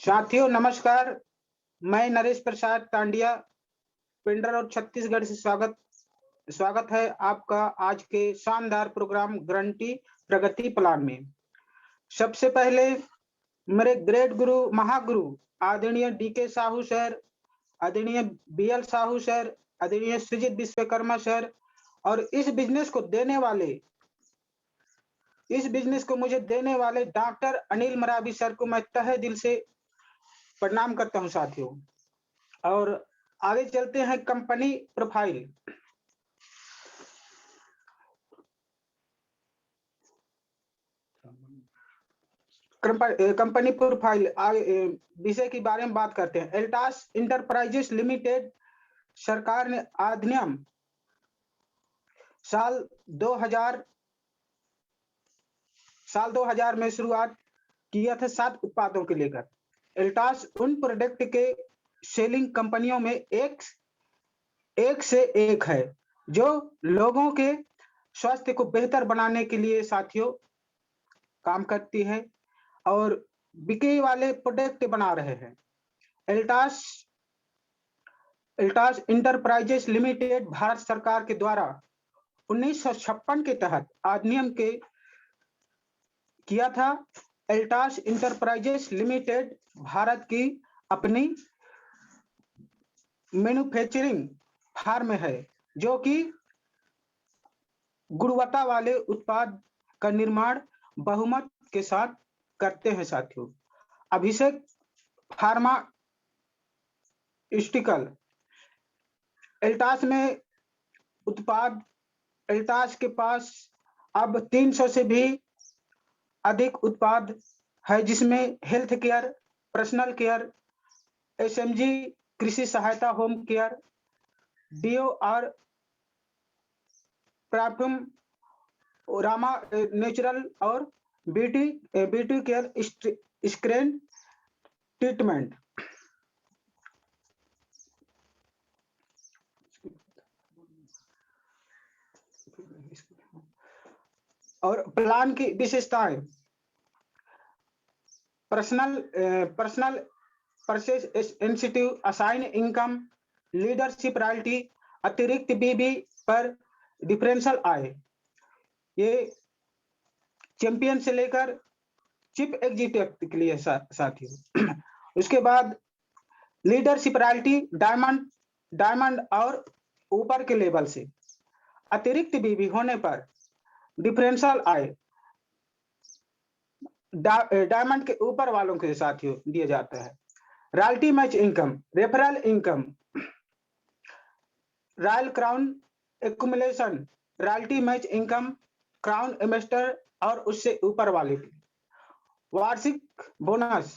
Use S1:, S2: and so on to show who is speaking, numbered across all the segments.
S1: साथियों नमस्कार। मैं नरेश प्रसाद टांडिया पिंडर और छत्तीसगढ़ से स्वागत है आपका आज के शानदार प्रोग्राम ग्रंटी प्रगति प्लान में। सबसे पहले मेरे ग्रेट गुरु महागुरु आदरणीय डीके साहू सर, आदरणीय बीएल साहू सर, आदरणीय सृजित विश्वकर्मा सर और इस बिजनेस को मुझे देने वाले डॉक्टर अनिल मरावी सर को मैं तहे दिल से प्रणाम करता हूं साथियों। और आगे चलते हैं कंपनी प्रोफाइल। कंपनी प्रोफाइल विषय के बारे में बात करते हैं। एल्टास इंटरप्राइजेस लिमिटेड सरकार ने अधिनियम साल 2000 में शुरुआत किया था 7 उत्पादों के लेकर। एल्टास उन प्रोडक्ट के सेलिंग कंपनियों में एक से एक है जो लोगों के स्वास्थ्य को बेहतर बनाने के लिए साथियों काम करती है और बिक्री वाले प्रोडक्ट बना रहे हैं। एल्टास इंटरप्राइजेस लिमिटेड भारत सरकार के द्वारा 1956 के तहत अधिनियम के किया था। एल्टास इंटरप्राइजेस लिमिटेड भारत की अपनी मैन्युफैक्चरिंग फार्म है जो कि गुणवत्ता वाले उत्पाद का निर्माण बहुमत के साथ करते हैं साथियों। अभिषेक फार्मास्यूटिकल एल्टास में उत्पाद, एल्टास के पास अब 300 से भी अधिक उत्पाद है जिसमें health care, personal care, SMG कृषि सहायता, होम केयर, डीओ और परफ्यूम, रामा नेचुरल और ब्यूटी केयर, स्क्रीन ट्रीटमेंट। और प्लान की विशेषताएं: personal purchase incentive, assign income, leadership royalty, अतिरिक्त बीबी पर डिफरेंशियल आय। ये चैंपियन से लेकर चीफ एग्जीक्यूटिव के लिए साथियों। उसके बाद लीडरशिप रॉयल्टी डायमंड और ऊपर के लेवल से, अतिरिक्त बीबी होने पर डिफरेंशियल आय डायमंड के ऊपर वालों के साथियों दिया जाता है। Royalty match income, referral income, royal crown accumulation, royalty match income, crown investor और उससे ऊपर वाले की। वार्षिक बोनस,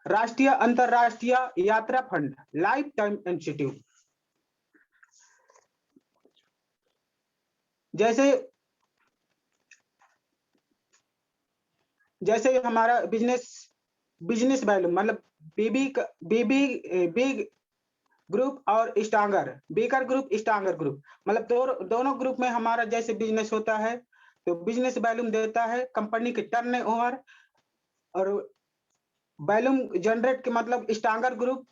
S1: राष्ट्रीय अंतरराष्ट्रीय यात्रा फंड, लाइफ टाइम इंसेंटिव। जैसे हमारा बिजनेस वैल्यू मतलब बीबी ग्रुप और stronger, beaker group, stronger group, मतलब दोनों ग्रुप में हमारा जैसे बिजनेस होता है तो बिजनेस वैल्यूम देता है कंपनी के टर्नओवर और वैल्यूम जनरेट के मतलब स्ट्रांगर ग्रुप,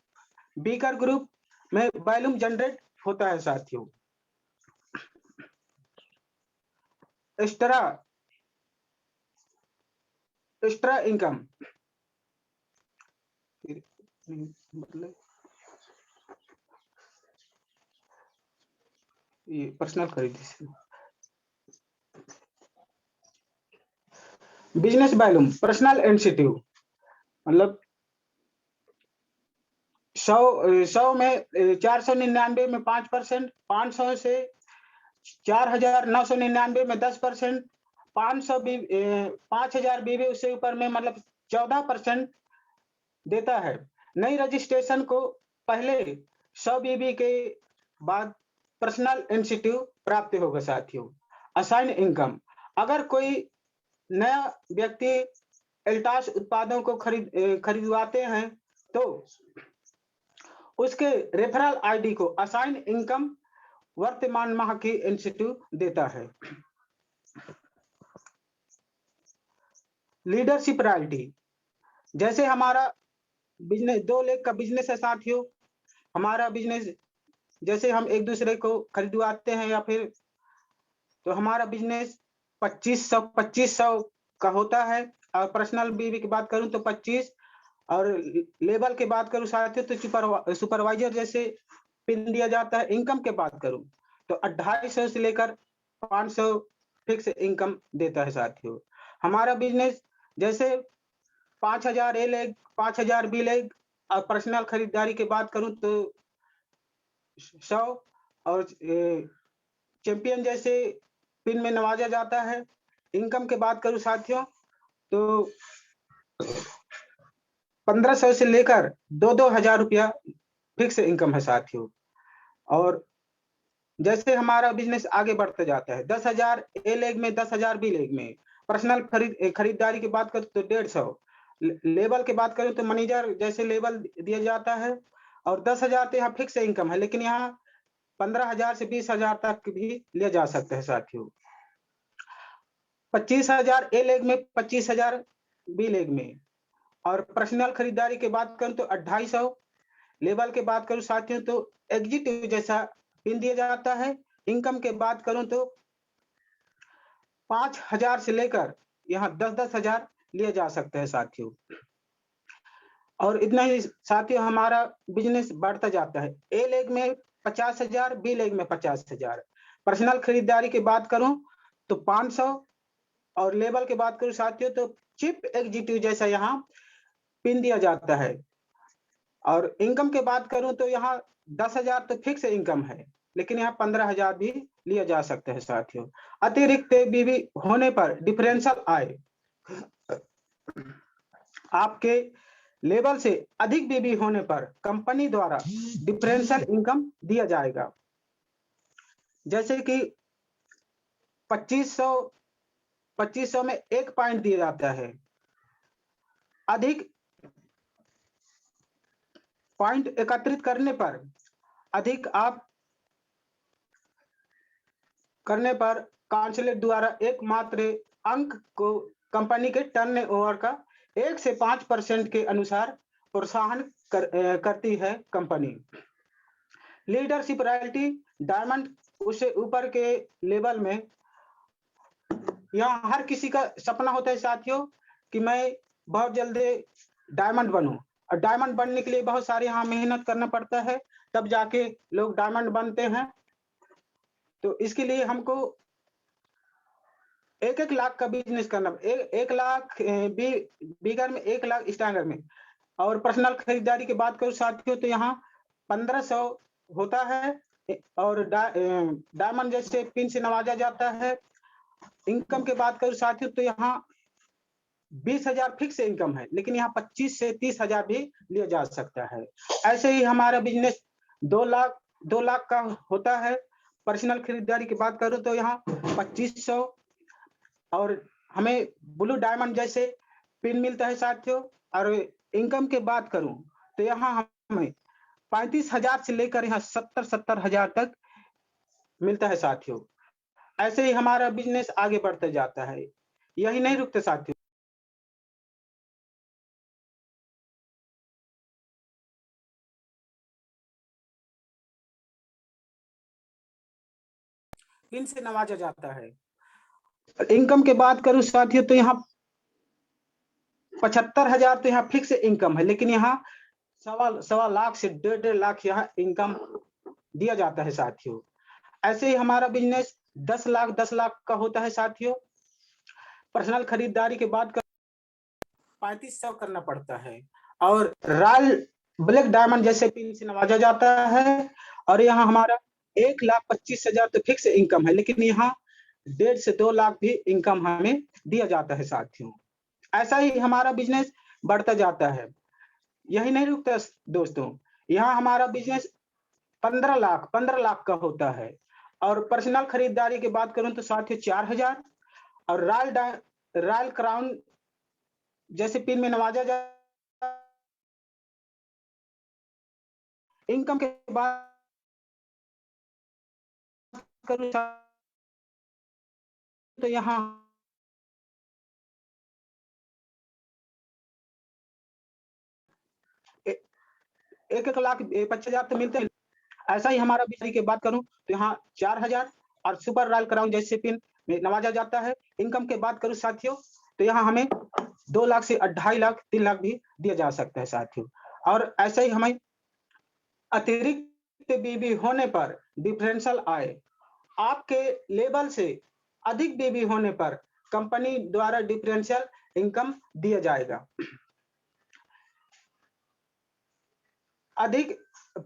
S1: बीकर ग्रुप में वैल्यूम जनरेट होता है साथियों। एक्स्ट्रा इनकम मतलब ये पर्सनल खरीदी। बिजनेस वैल्यूम, पर्सनल इंसेंटिव मतलब 100 में 499 में 5%, 500 से 4999 में 10%, 5000 बीबी उससे ऊपर में मतलब 14% देता है। नई रजिस्ट्रेशन को पहले 100 बीबी के बाद पर्सनल इंसेंटिव प्राप्त होगा साथियों। असाइन इनकम, अगर कोई नया व्यक्ति एल्टास उत्पादों को खरीदवाते हैं तो उसके रेफरल आईडी को असाइन इनकम वर्तमान माह की इंसेंटिव देता है। लीडरशिप रॉयल्टी, जैसे हमारा बिजनेस 2 लाख का बिजनेस है साथियों। हमारा बिजनेस जैसे हम एक दूसरे को खरीदवाते हैं या फिर तो हमारा बिजनेस 2500 का होता है। और पर्सनल बीवी की बात करूं तो 25 और लेवल की बात करूं साथियों तो सुपरवाइजर जैसे पिन दिया जाता है। इनकम की बात करूं तो 250 से लेकर 500 फिक्स इनकम देता है साथियों। हमारा बिजनेस जैसे 5000 ए लेग 5000 बी लेग और पर्सनल खरीदारी की बात करूं तो 100 और चैंपियन जैसे पिन में नवाजा जाता है। इनकम की बात करूं साथियों तो 1500 से लेकर 2-2 हजार रुपया फिक्स इनकम है साथियों। और जैसे हमारा बिजनेस आगे बढ़ते जाता है 10,000 ए लेग में 10,000 बी लेग में पर्सनल खरीदारी की बात करें तो 150 लेवल की बात करें तो मैनेजर जैसे लेवल दिया जाता है। और 10,000 तो यहाँ फिक्स इनकम है लेकिन यहाँ 15,000 से 20,000 तक भी लिया जा सकता है साथियों। 25,000 ए लेग में 25,000 बी लेग में और पर्सनल खरीदारी की बात करूं तो 250 लेवल की बात करूं साथियों तो एग्जीक्यूटिव जैसा पिन दिया जाता है। इनकम की बात करूं तो 5,000 से लेकर यहाँ 10-10 हजार लिया जा सकता है साथियों। और इतना ही साथियों हमारा बिजनेस बढ़ता जाता है। ए लेग में 50,000 बी लेग में 50,000। पर्सनल खरीदारी की बात करूं तो 500 और लेवल की बात करूं साथियों तो चीफ एग्जीक्यूटिव जैसा यहाँ पिन दिया जाता है। और इनकम की बात करूं तो यहाँ 10,000 तो फिक्स इनकम है लेकिन यहाँ 15,000 भी लिया जा सकता है साथियों। अतिरिक्त बीवी होने पर डिफरेंशियल आय आपके लेवल से अधिक बीवी होने पर कंपनी द्वारा डिफरेंशियल इनकम दिया जाएगा। जैसे कि 2500 में 1 पॉइंट दिया जाता है। अधिक पॉइंट एकत्रित करने पर अधिक आप करने पर काउंसिल द्वारा एकमात्र अंक को कंपनी के टर्नओवर का 1 से 5% के अनुसार प्रोत्साहन करती है कंपनी। लीडरशिप रॉयल्टी डायमंड उससे ऊपर के लेवल में यहाँ हर किसी का सपना होता है साथियों कि मैं बहुत जल्दी डायमंड बनूं। और डायमंड बनने के लिए बहुत सारे यहाँ मेहनत करना पड़ता है तब जाके लोग डायमंड बनते हैं। तो इसके लिए हमको 1-1 लाख का बिजनेस करना 1 लाख बिगर में 1 लाख स्टैंडर्ड में। और पर्सनल खरीदारी की बात करूं साथियों तो यहाँ 1500 होता है और डायमंड जैसे पिन से नवाजा जाता है। इनकम की बात करूं साथियों तो यहाँ 20,000 फिक्स इनकम है लेकिन यहाँ 25 से 30,000 भी लिया जा सकता है। ऐसे ही हमारा बिजनेस 2 लाख का होता है। पर्सनल खरीदारी की बात करूं तो यहाँ 2500 और हमें ब्लू डायमंड जैसे पिन मिलता है साथियों। और इनकम की बात करूं तो यहाँ हमें 35,000 से लेकर यहाँ 70,000 तक मिलता है साथियों। ऐसे ही हमारा बिजनेस आगे बढ़ते जाता है। यही नहीं रुकते साथियों। पिन से नवाजा जाता है। इनकम की बात करूं साथियों तो यहाँ 75,000 तो यहाँ फिक्स इनकम है लेकिन यहाँ सवा लाख से 1.5 लाख यहाँ इनकम दिया जाता है साथियों। ऐसे ही हमारा बिजनेस 10 लाख का होता है साथियों। पर्सनल खरीदारी के बाद 3500 करना पड़ता है। और रॉयल ब्लैक डायमंड जैसे पिन से नवाजा जाता है। और यहाँ हमारा 1,25,000 तो फिक्स इनकम है लेकिन यहाँ 1.5 से 2 लाख भी इनकम हमें दिया जाता है साथियों। ऐसा ही हमारा बिजनेस बढ़ता जाता है। यही नहीं रुकता दोस्तों। यहाँ हमारा बिजनेस 15 लाख का होता है। और पर्सनल खरीदारी की बात करूं तो साथियों 4,000 और रॉयल क्राउन जैसे पिन में नवाजा जाता। इनकम के बात करूं तो यहाँ 1 लाख 25,000 तो मिलते हैं। ऐसा ही हमारा बिजली की बात करूं तो यहाँ 4,000 और सुपर रॉयल क्राउन जैसे पिन में नवाजा जाता है। इनकम की बात करूं साथियों तो यहाँ हमें 2 लाख से 2.5 लाख 3 लाख भी दिया जा सकता है साथियों। और ऐसे ही हमें अतिरिक्त बीबी होने पर डिफरेंशियल आय, आपके लेवल से अधिक बीबी होने पर कंपनी द्वारा डिफरेंशियल इनकम दिया जाएगा। अधिक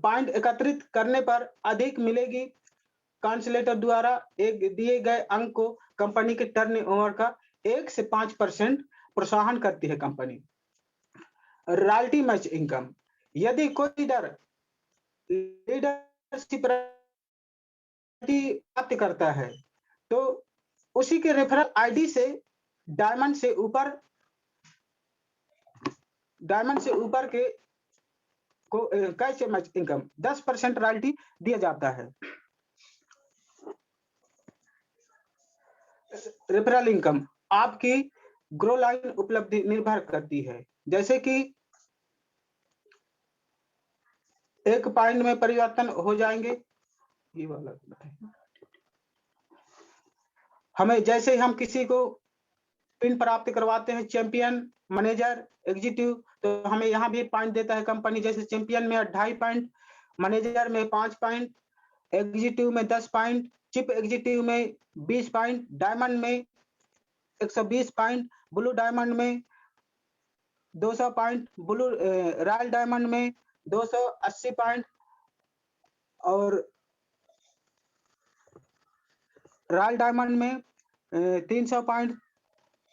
S1: पॉइंट एकत्रित करने पर अधिक मिलेगी। काउंसलेटर द्वारा एक दिए गए अंक को कंपनी के टर्नओवर का 1 से 5% प्रोत्साहन करती है कंपनी। रॉयल्टी मैच इनकम, यदि कोई लीडरशिप प्राप्त करता है तो उसी के रेफरल आईडी से डायमंड से ऊपर के को कैश मैच इनकम 10% रॉयल्टी दिया जाता है। रेफरल इनकम आपकी ग्रो लाइन उपलब्धि निर्भर करती है, जैसे कि 1 पॉइंट में परिवर्तन हो जाएंगे। ये वाला हमें जैसे हम किसी को पिन प्राप्त करवाते हैं, चैंपियन, मैनेजर, एग्जीक्यूटिव, तो हमें यहाँ भी पॉइंट देता है कंपनी। जैसे चैंपियन में 2.5 पॉइंट, मैनेजर में 5 पॉइंट, एग्जीक्यूटिव में 10 पॉइंट, चीफ एग्जीक्यूटिव में 20 पॉइंट, डायमंड में 120 पॉइंट, ब्लू डायमंड में 200 पॉइंट, ब्लू रॉयल डायमंड में 280 पॉइंट और रॉयल डायमंड में 300 पॉइंट,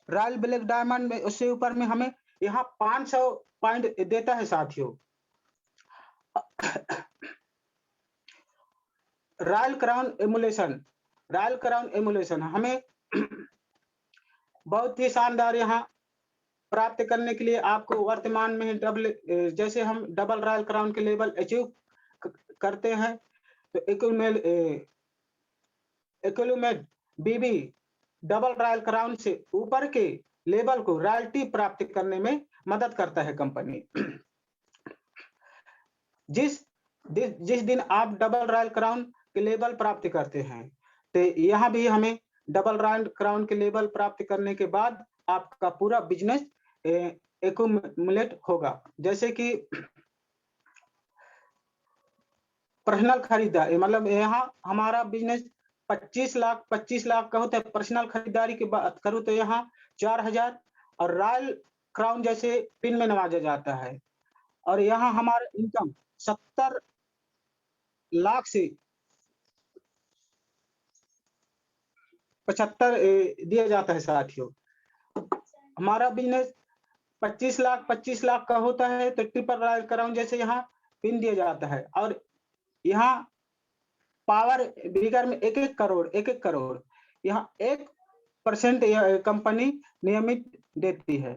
S1: रॉयल ब्लैक डायमंड में उससे ऊपर में हमें यहाँ 500 पॉइंट देता है साथियों। रॉयल क्राउन एमुलेशन हमें बहुत ही शानदार यहाँ प्राप्त करने के लिए आपको वर्तमान में जैसे हम डबल रॉयल क्राउन के लेवल अचीव करते हैं तो इक्विलमेंट बीबी डबल रॉयल क्राउन से ऊपर के लेवल को रॉयल्टी प्राप्त करने में मदद करता है कंपनी। जिस दिन आप डबल रॉयल क्राउन के लेवल प्राप्त करते हैं तो यहाँ भी हमें डबल रॉयल क्राउन के लेवल प्राप्त करने के बाद आपका पूरा बिजनेस एक्यूमुलेट होगा। जैसे कि पर्सनल खरीदारी, मतलब यहाँ हमारा बिजनेस 25 लाख का होता है। पर्सनल खरीदारी की बात करूं तो यहाँ 4,000 और रॉयल क्राउन जैसे पिन में नवाजा जाता है। और यहाँ हमारा इनकम 70 लाख से 75 दिया जाता है साथियों। हमारा बिजनेस 25 लाख का होता है तो ट्रिपल रॉयल क्राउन जैसे यहाँ पिन दिया जाता है। और यहाँ पावर बिगर में 1-1 करोड़ यहाँ 1% कंपनी नियमित देती है।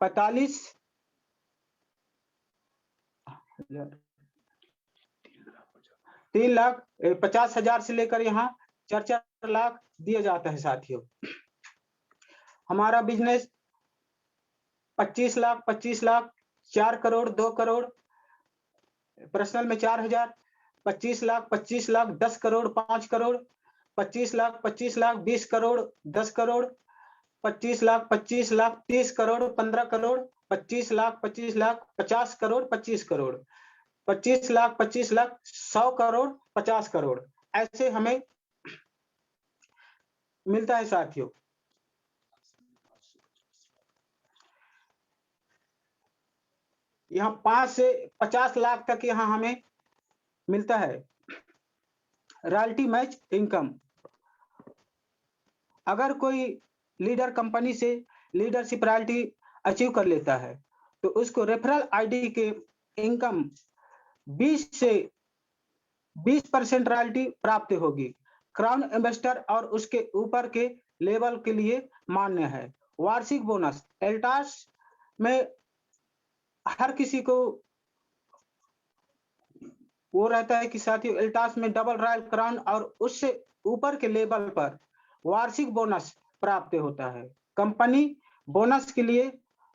S1: 3,50,000 से लेकर यहाँ 4 लाख दिया जाता है साथियों। हमारा बिजनेस 25 लाख 4 करोड़ 2 करोड़, पर्सनल में 4,000, 25 लाख 10 करोड़ 5 करोड़, 25 लाख 20 करोड़ 10 करोड़, 25 लाख 30 करोड़ 15 करोड़, 25 लाख 50 करोड़ 25 करोड़, 25 लाख 100 करोड़ 50 करोड़, ऐसे हमें मिलता है साथियों। यहाँ 5 से 50 लाख तक यहाँ हमें मिलता है रॉयल्टी मैच इनकम। अगर कोई लीडर कंपनी से लीडरशिप रॉयल्टी अचीव कर लेता है तो उसको रेफरल आईडी के इनकम 20% रॉयल्टी प्राप्त होगी। क्राउन इन्वेस्टर और उसके ऊपर के लेवल के लिए मान्य है। वार्षिक बोनस एल्टास में हर किसी को वो रहता है कि साथियों एल्टास में डबल रॉयल क्राउन और उससे ऊपर के लेवल पर वार्षिक बोनस प्राप्त होता है। कंपनी बोनस के लिए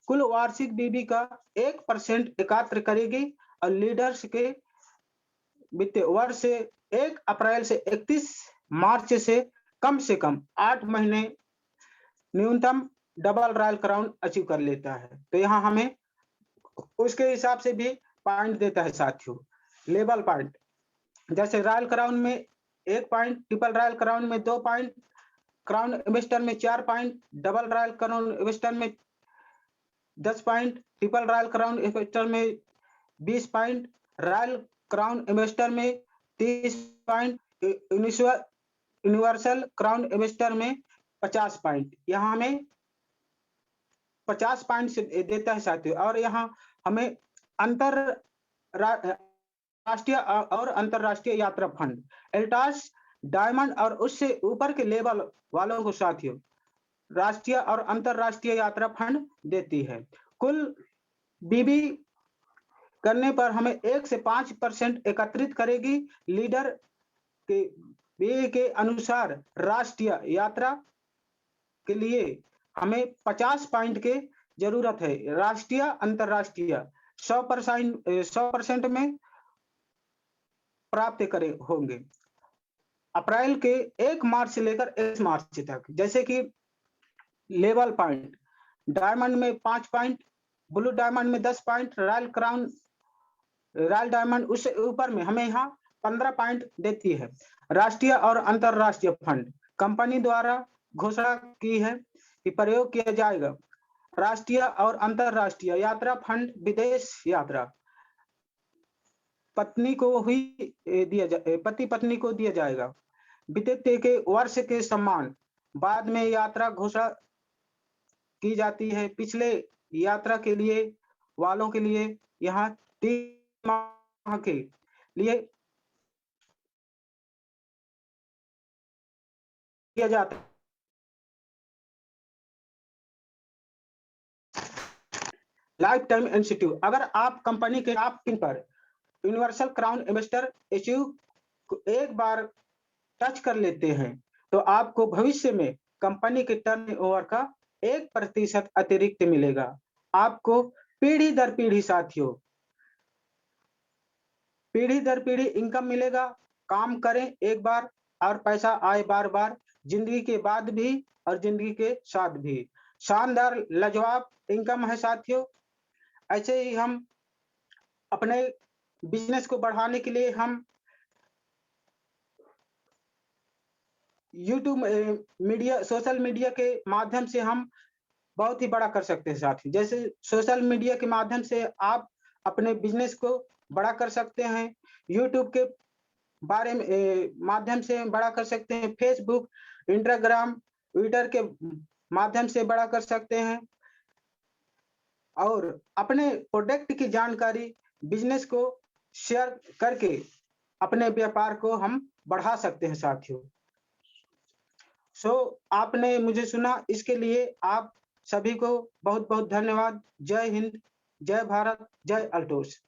S1: कुल वार्षिक बीबी का 1% एकत्र करेगी और लीडर्स के वित्तीय वर्ष से 1 अप्रैल से 31 मार्च से कम 8 महीने न्यूनतम डबल रॉयल क्राउन अचीव कर लेता है। तो यहाँ हमें उसके हिसाब से भी पॉइंट देता है साथियों, लेवल पॉइंट। जैसे रॉयल क्राउन में 1 पॉइंट, ट्रिपल रॉयल क्राउन में 2 पॉइंट, क्राउन इन्वेस्टर में 4 point, double royal crown investor में 10 point, triple royal crown investor में 20 पॉइंट, रॉयल क्राउन इन्वेस्टर में 30 पॉइंट, यूनिवर्सल क्राउन इन्वेस्टर में 50 पॉइंट। यहाँ हमें 50 पॉइंट से देता है साथियों। और यहाँ हमें राष्ट्रीय और अंतरराष्ट्रीय यात्रा फंड, एल्टास डायमंड और उससे ऊपर के लेवल वालों को साथियों राष्ट्रीय और अंतरराष्ट्रीय यात्रा फंड देती है। कुल बीबी करने पर हमें 1 से 5% एकत्रित करेगी। लीडर के बीबी के अनुसार राष्ट्रीय यात्रा के लिए हमें 50 पॉइंट के जरूरत है। राष्ट्रीय अंतरराष्ट्रीय 100% में प्राप्त करे होंगे अप्रैल के 1 मार्च से लेकर 1 मार्च तक। जैसे कि लेवल पॉइंट, डायमंड में 5 पॉइंट, ब्लू डायमंड में 10 पॉइंट, रॉयल डायमंड उससे ऊपर में हमें यहाँ 15 पॉइंट देती है। राष्ट्रीय और अंतरराष्ट्रीय फंड कंपनी द्वारा घोषणा की है कि प्रयोग किया जाएगा। राष्ट्रीय और अंतरराष्ट्रीय यात्रा फंड विदेश यात्रा पति पत्नी को दिया जाएगा। बीते के वर्ष के सम्मान बाद में यात्रा घोषणा की जाती है। पिछले यात्रा के लिए वालों के लिए यहाँ 3 माह के लिए किया जाता है। लाइफ टाइम इंसेंटिव, अगर आप कंपनी के टॉप पिन पर यूनिवर्सल क्राउन इन्वेस्टर अचीव एक बार टच कर लेते हैं तो आपको भविष्य में कंपनी के टर्नओवर का 1% अतिरिक्त मिलेगा। आपको पीढ़ी दर पीढ़ी साथियों, पीढ़ी दर पीढ़ी इनकम मिलेगा। काम करें एक बार और पैसा आए बार बार, जिंदगी के बाद भी और जिंदगी के साथ भी। शानदार लाजवाब इनकम है साथियों। ऐसे ही हम अपने बिजनेस को बढ़ाने के लिए हम यूट्यूब मीडिया, सोशल मीडिया के माध्यम से हम बहुत ही बड़ा कर सकते हैं साथी। जैसे सोशल मीडिया के माध्यम से आप अपने बिजनेस को बड़ा कर सकते हैं। यूट्यूब के बारे में माध्यम से बड़ा कर सकते हैं। फेसबुक, इंस्टाग्राम, ट्विटर के माध्यम से बड़ा कर सकते हैं। और अपने प्रोडक्ट की जानकारी बिजनेस को शेयर करके अपने व्यापार को हम बढ़ा सकते हैं साथियों। आपने मुझे सुना, इसके लिए आप सभी को बहुत बहुत धन्यवाद। जय हिंद, जय भारत, जय अल्टोस।